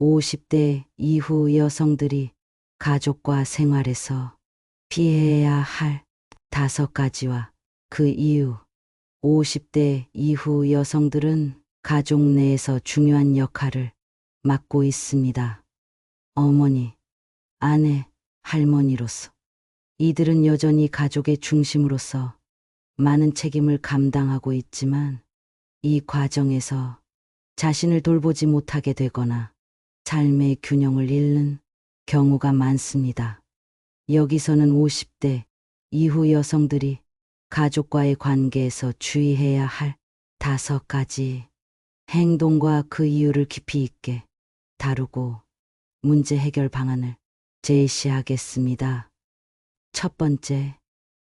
50대 이후 여성들이 가족과 생활에서 피해야 할 5가지와 그 이유. 50대 이후 여성들은 가족 내에서 중요한 역할을 맡고 있습니다. 어머니, 아내, 할머니로서. 이들은 여전히 가족의 중심으로서 많은 책임을 감당하고 있지만 이 과정에서 자신을 돌보지 못하게 되거나 삶의 균형을 잃는 경우가 많습니다. 여기서는 50대 이후 여성들이 가족과의 관계에서 주의해야 할 5가지 행동과 그 이유를 깊이 있게 다루고 문제 해결 방안을 제시하겠습니다. 첫 번째,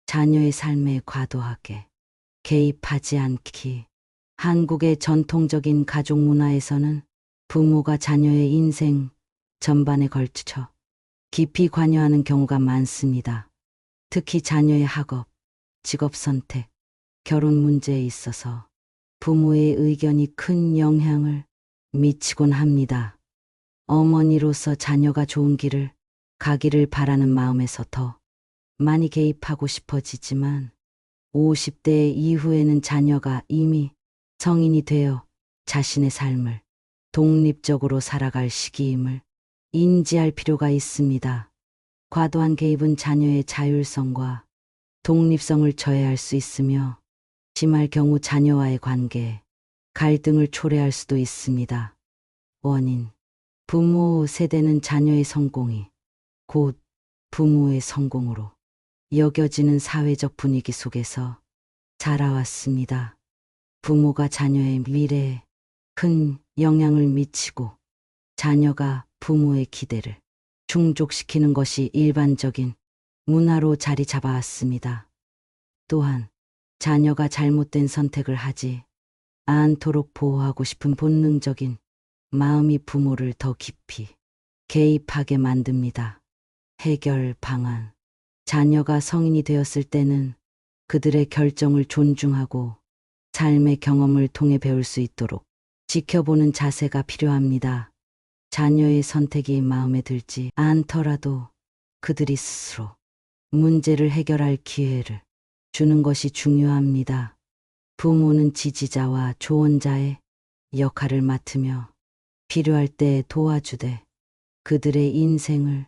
자녀의 삶에 과도하게 개입하지 않기. 한국의 전통적인 가족 문화에서는 부모가 자녀의 인생 전반에 걸쳐 깊이 관여하는 경우가 많습니다. 특히 자녀의 학업, 직업 선택, 결혼 문제에 있어서 부모의 의견이 큰 영향을 미치곤 합니다. 어머니로서 자녀가 좋은 길을 가기를 바라는 마음에서 더 많이 개입하고 싶어지지만 50대 이후에는 자녀가 이미 성인이 되어 자신의 삶을 독립적으로 살아갈 시기임을 인지할 필요가 있습니다. 과도한 개입은 자녀의 자율성과 독립성을 저해할 수 있으며 심할 경우 자녀와의 관계에 갈등을 초래할 수도 있습니다. 원인. 부모 세대는 자녀의 성공이 곧 부모의 성공으로 여겨지는 사회적 분위기 속에서 자라왔습니다. 부모가 자녀의 미래에 큰 영향을 미치고 자녀가 부모의 기대를 충족시키는 것이 일반적인 문화로 자리 잡아왔습니다. 또한 자녀가 잘못된 선택을 하지 않도록 보호하고 싶은 본능적인 마음이 부모를 더 깊이 개입하게 만듭니다. 해결 방안. 자녀가 성인이 되었을 때는 그들의 결정을 존중하고 삶의 경험을 통해 배울 수 있도록 지켜보는 자세가 필요합니다. 자녀의 선택이 마음에 들지 않더라도 그들이 스스로 문제를 해결할 기회를 주는 것이 중요합니다. 부모는 지지자와 조언자의 역할을 맡으며 필요할 때 도와주되 그들의 인생을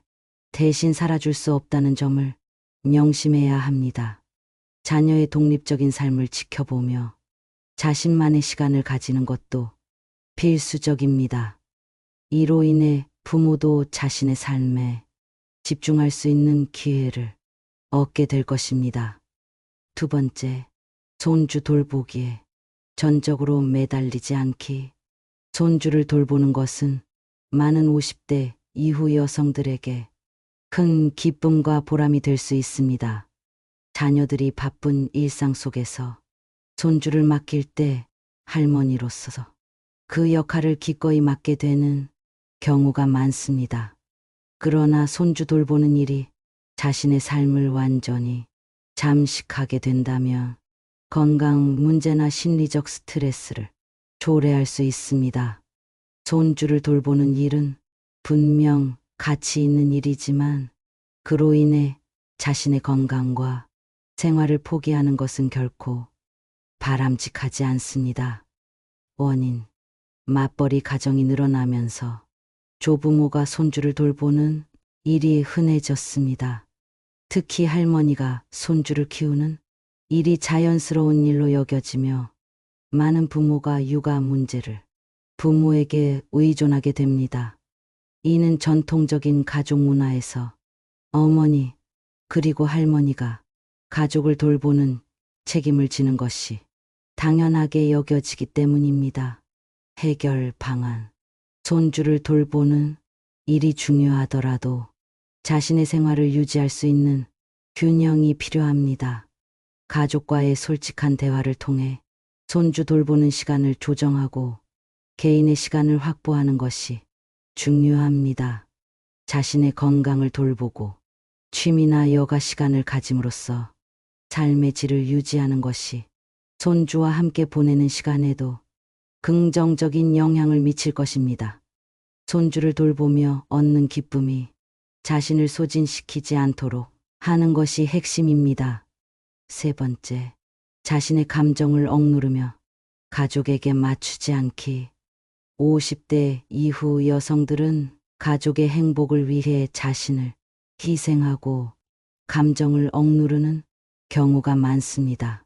대신 살아줄 수 없다는 점을 명심해야 합니다. 자녀의 독립적인 삶을 지켜보며 자신만의 시간을 가지는 것도 필수적입니다. 이로 인해 부모도 자신의 삶에 집중할 수 있는 기회를 얻게 될 것입니다. 두 번째, 손주 돌보기에 전적으로 매달리지 않기. 손주를 돌보는 것은 많은 50대 이후 여성들에게 큰 기쁨과 보람이 될 수 있습니다. 자녀들이 바쁜 일상 속에서 손주를 맡길 때 할머니로서 그 역할을 기꺼이 맡게 되는 경우가 많습니다. 그러나 손주 돌보는 일이 자신의 삶을 완전히 잠식하게 된다면 건강 문제나 심리적 스트레스를 초래할 수 있습니다. 손주를 돌보는 일은 분명 가치 있는 일이지만 그로 인해 자신의 건강과 생활을 포기하는 것은 결코 바람직하지 않습니다. 원인. 맞벌이 가정이 늘어나면서 조부모가 손주를 돌보는 일이 흔해졌습니다. 특히 할머니가 손주를 키우는 일이 자연스러운 일로 여겨지며 많은 부모가 육아 문제를 부모에게 의존하게 됩니다. 이는 전통적인 가족 문화에서 어머니 그리고 할머니가 가족을 돌보는 책임을 지는 것이 당연하게 여겨지기 때문입니다. 해결 방안. 손주를 돌보는 일이 중요하더라도 자신의 생활을 유지할 수 있는 균형이 필요합니다. 가족과의 솔직한 대화를 통해 손주 돌보는 시간을 조정하고 개인의 시간을 확보하는 것이 중요합니다. 자신의 건강을 돌보고 취미나 여가 시간을 가짐으로써 삶의 질을 유지하는 것이 손주와 함께 보내는 시간에도 긍정적인 영향을 미칠 것입니다. 손주를 돌보며 얻는 기쁨이 자신을 소진시키지 않도록 하는 것이 핵심입니다. 세 번째, 자신의 감정을 억누르며 가족에게 맞추지 않기. 50대 이후 여성들은 가족의 행복을 위해 자신을 희생하고 감정을 억누르는 경우가 많습니다.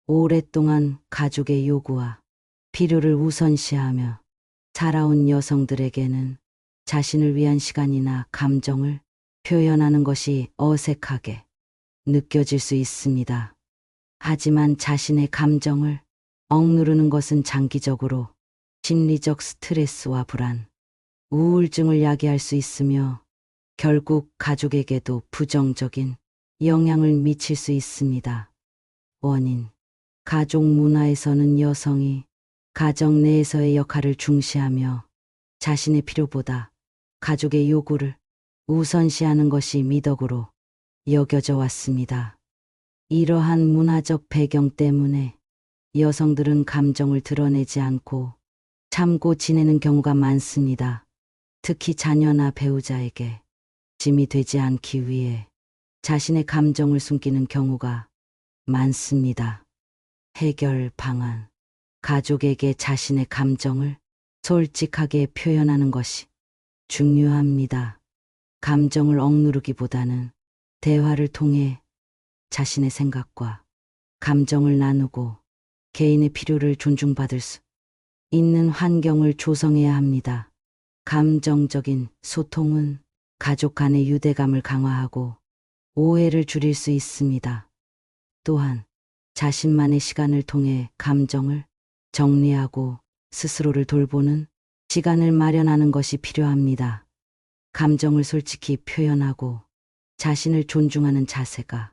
오랫동안 가족의 요구와 필요를 우선시하며 살아온 여성들에게는 자신을 위한 시간이나 감정을 표현하는 것이 어색하게 느껴질 수 있습니다. 하지만 자신의 감정을 억누르는 것은 장기적으로 심리적 스트레스와 불안, 우울증을 야기할 수 있으며 결국 가족에게도 부정적인 영향을 미칠 수 있습니다. 원인, 가족 문화에서는 여성이 가정 내에서의 역할을 중시하며 자신의 필요보다 가족의 요구를 우선시하는 것이 미덕으로 여겨져 왔습니다. 이러한 문화적 배경 때문에 여성들은 감정을 드러내지 않고 참고 지내는 경우가 많습니다. 특히 자녀나 배우자에게 짐이 되지 않기 위해 자신의 감정을 숨기는 경우가 많습니다. 해결 방안. 가족에게 자신의 감정을 솔직하게 표현하는 것이 중요합니다. 감정을 억누르기보다는 대화를 통해 자신의 생각과 감정을 나누고 개인의 필요를 존중받을 수 있는 환경을 조성해야 합니다. 감정적인 소통은 가족 간의 유대감을 강화하고 오해를 줄일 수 있습니다. 또한 자신만의 시간을 통해 감정을 정리하고 스스로를 돌보는 시간을 마련하는 것이 필요합니다. 감정을 솔직히 표현하고 자신을 존중하는 자세가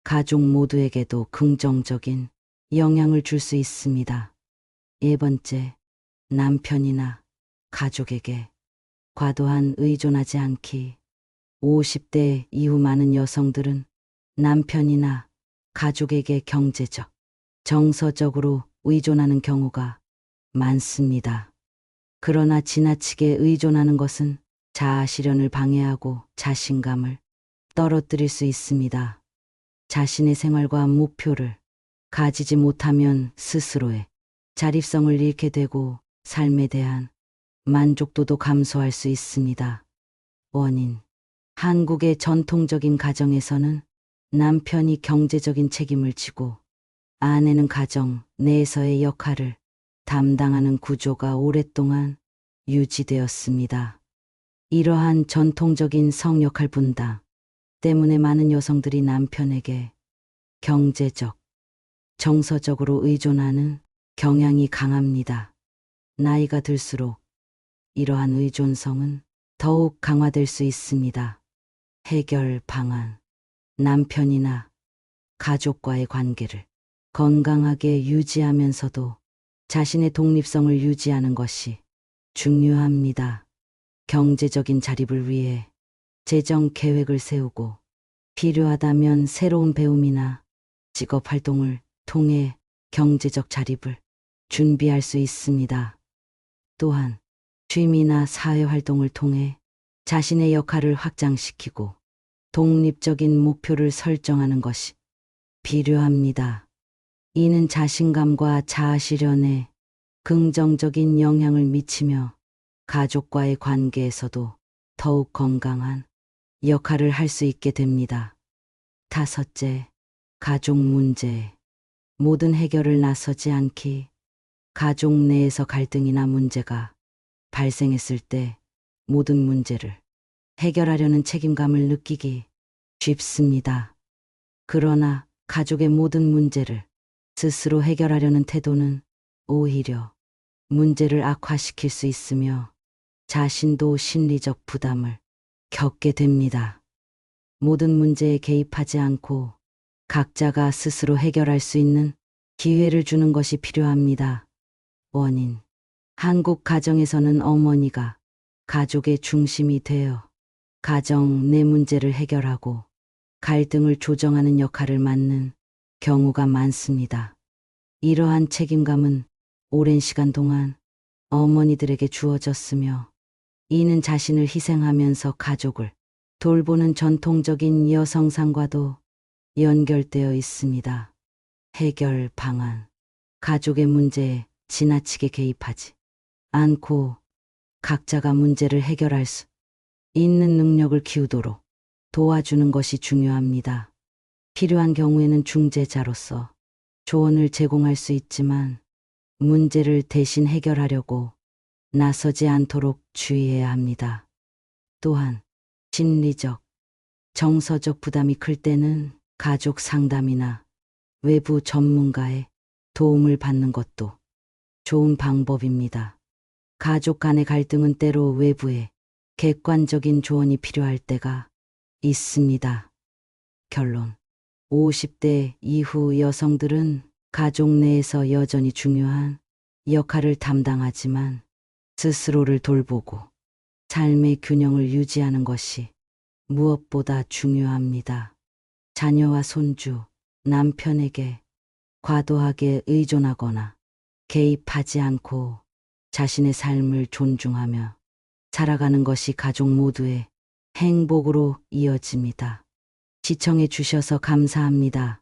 가족 모두에게도 긍정적인 영향을 줄 수 있습니다. 네 번째, 남편이나 가족에게 과도한 의존하지 않기. 50대 이후 많은 여성들은 남편이나 가족에게 경제적, 정서적으로 의존하는 경우가 많습니다. 그러나 지나치게 의존하는 것은 자아 실현을 방해하고 자신감을 떨어뜨릴 수 있습니다. 자신의 생활과 목표를 가지지 못하면 스스로의 자립성을 잃게 되고 삶에 대한 만족도도 감소할 수 있습니다. 원인. 한국의 전통적인 가정에서는 남편이 경제적인 책임을 지고 아내는 가정 내에서의 역할을 담당하는 구조가 오랫동안 유지되었습니다. 이러한 전통적인 성역할 분담 때문에 많은 여성들이 남편에게 경제적, 정서적으로 의존하는 경향이 강합니다. 나이가 들수록 이러한 의존성은 더욱 강화될 수 있습니다. 해결 방안. 남편이나 가족과의 관계를 건강하게 유지하면서도 자신의 독립성을 유지하는 것이 중요합니다. 경제적인 자립을 위해 재정 계획을 세우고 필요하다면 새로운 배움이나 직업 활동을 통해 경제적 자립을 준비할 수 있습니다. 또한 취미나 사회 활동을 통해 자신의 역할을 확장시키고 독립적인 목표를 설정하는 것이 필요합니다. 이는 자신감과 자아 실현에 긍정적인 영향을 미치며 가족과의 관계에서도 더욱 건강한 역할을 할 수 있게 됩니다. 다섯째, 가족 문제. 모든 해결을 나서지 않기. 가족 내에서 갈등이나 문제가 발생했을 때 모든 문제를 해결하려는 책임감을 느끼기 쉽습니다. 그러나 가족의 모든 문제를 스스로 해결하려는 태도는 오히려 문제를 악화시킬 수 있으며 자신도 심리적 부담을 겪게 됩니다. 모든 문제에 개입하지 않고 각자가 스스로 해결할 수 있는 기회를 주는 것이 필요합니다. 원인. 한국 가정에서는 어머니가 가족의 중심이 되어 가정 내 문제를 해결하고 갈등을 조정하는 역할을 맡는 경우가 많습니다. 이러한 책임감은 오랜 시간 동안 어머니들에게 주어졌으며 이는 자신을 희생하면서 가족을 돌보는 전통적인 여성상과도 연결되어 있습니다. 해결 방안. 가족의 문제에 지나치게 개입하지 않고 각자가 문제를 해결할 수 있는 능력을 키우도록 도와주는 것이 중요합니다. 필요한 경우에는 중재자로서 조언을 제공할 수 있지만 문제를 대신 해결하려고 나서지 않도록 주의해야 합니다. 또한 심리적, 정서적 부담이 클 때는 가족 상담이나 외부 전문가의 도움을 받는 것도 좋은 방법입니다. 가족 간의 갈등은 때로 외부의 객관적인 조언이 필요할 때가 있습니다. 결론. 50대 이후 여성들은 가족 내에서 여전히 중요한 역할을 담당하지만 스스로를 돌보고 삶의 균형을 유지하는 것이 무엇보다 중요합니다. 자녀와 손주, 남편에게 과도하게 의존하거나 개입하지 않고 자신의 삶을 존중하며 살아가는 것이 가족 모두의 행복으로 이어집니다. 시청해 주셔서 감사합니다.